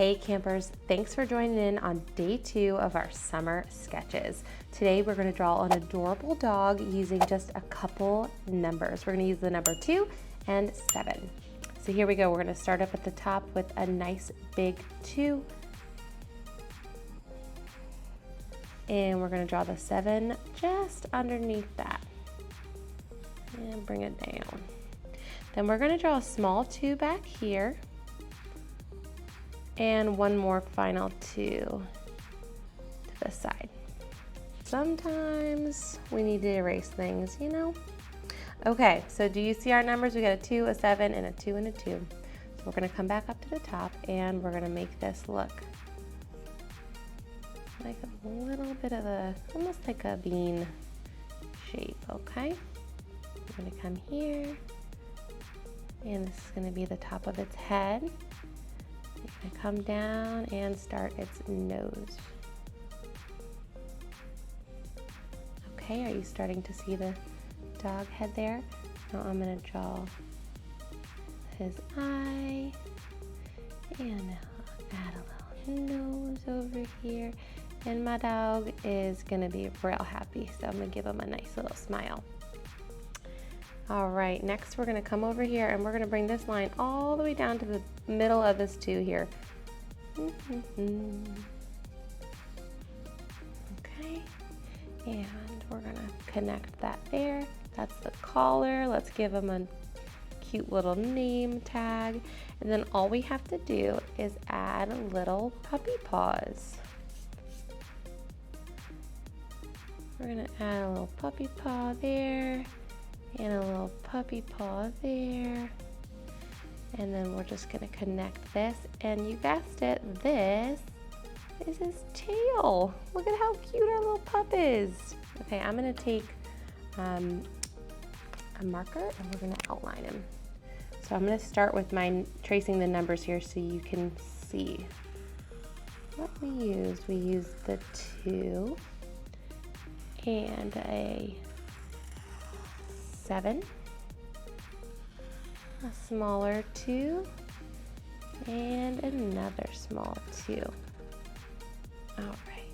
Hey campers, thanks for joining in on day 2 of our summer sketches. Today we're going to draw an adorable dog using just a couple numbers. We're going to use the number 2 and 7. So here we go. We're going to start up at the top with a nice big 2. And we're going to draw the 7 just underneath that. And bring it down. Then we're going to draw a small 2 back here. And one more final 2 to the side. Sometimes we need to erase things, you know? Okay, so do you see our numbers? We got a 2, a 7, and a 2 and a 2. So we're gonna come back up to the top and we're gonna make this look like a little bit of a, almost like a bean shape, okay? We're gonna come here, and this is gonna be the top of its head. You're gonna come down and start its nose. Okay, are you starting to see the dog head there? Now I'm gonna draw his eye, and now I'll add a little nose over here. And my dog is gonna be real happy, so I'm gonna give him a nice little smile. All right, next we're gonna come over here and we're gonna bring this line all the way down to the middle of this 2 here. Okay, and we're gonna connect that there. That's the collar. Let's give him a cute little name tag. And then all we have to do is add little puppy paws. We're gonna add a little puppy paw there, and a little puppy paw there. And then we're just gonna connect this, and you guessed it, this is his tail. Look at how cute our little pup is. Okay, I'm gonna take a marker and we're gonna outline him. So I'm gonna start with my tracing the numbers here so you can see what we used. We used the 2 and a 7, a smaller 2, and another small 2. All right.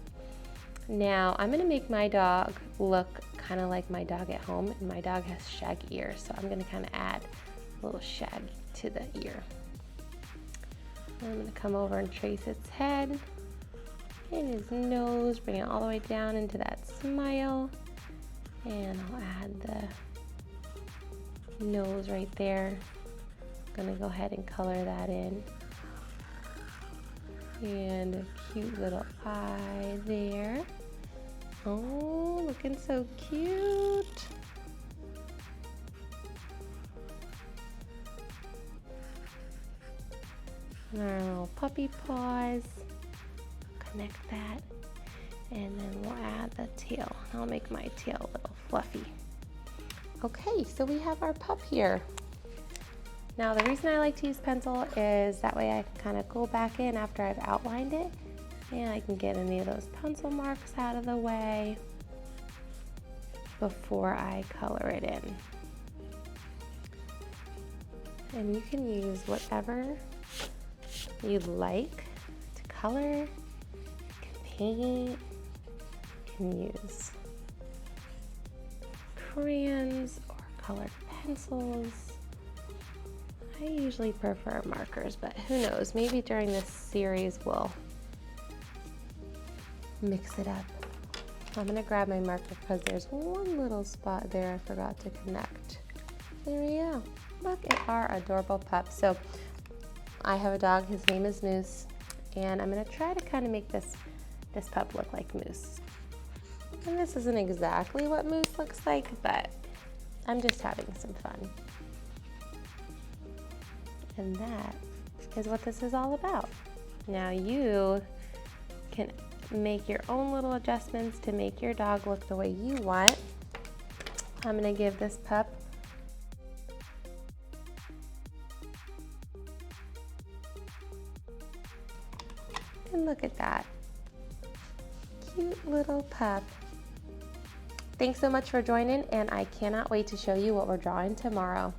Now I'm gonna make my dog look kind of like my dog at home, and my dog has shag ears, so I'm gonna kind of add a little shag to the ear. I'm gonna come over and trace its head and his nose, bring it all the way down into that smile, and I'll add the nose right there. I'm gonna go ahead and color that in. And a cute little eye there. Oh, looking so cute. And our little puppy paws. Connect that. And then we'll add the tail. I'll make my tail a little fluffy. Okay, so we have our pup here. Now the reason I like to use pencil is that way I can kind of go back in after I've outlined it, and I can get any of those pencil marks out of the way before I color it in. And you can use whatever you'd like to color. You can paint, you can use crayons or colored pencils. I usually prefer markers, but who knows, maybe during this series we'll mix it up. I'm gonna grab my marker because there's one little spot there I forgot to connect. There we go. Look at our adorable pup. So I have a dog, his name is Moose, and I'm gonna try to kind of make this pup look like Moose. And this isn't exactly what Moose looks like, but I'm just having some fun. And that is what this is all about. Now you can make your own little adjustments to make your dog look the way you want. I'm gonna give this pup and look at that. Cute little pup. Thanks so much for joining, and I cannot wait to show you what we're drawing tomorrow.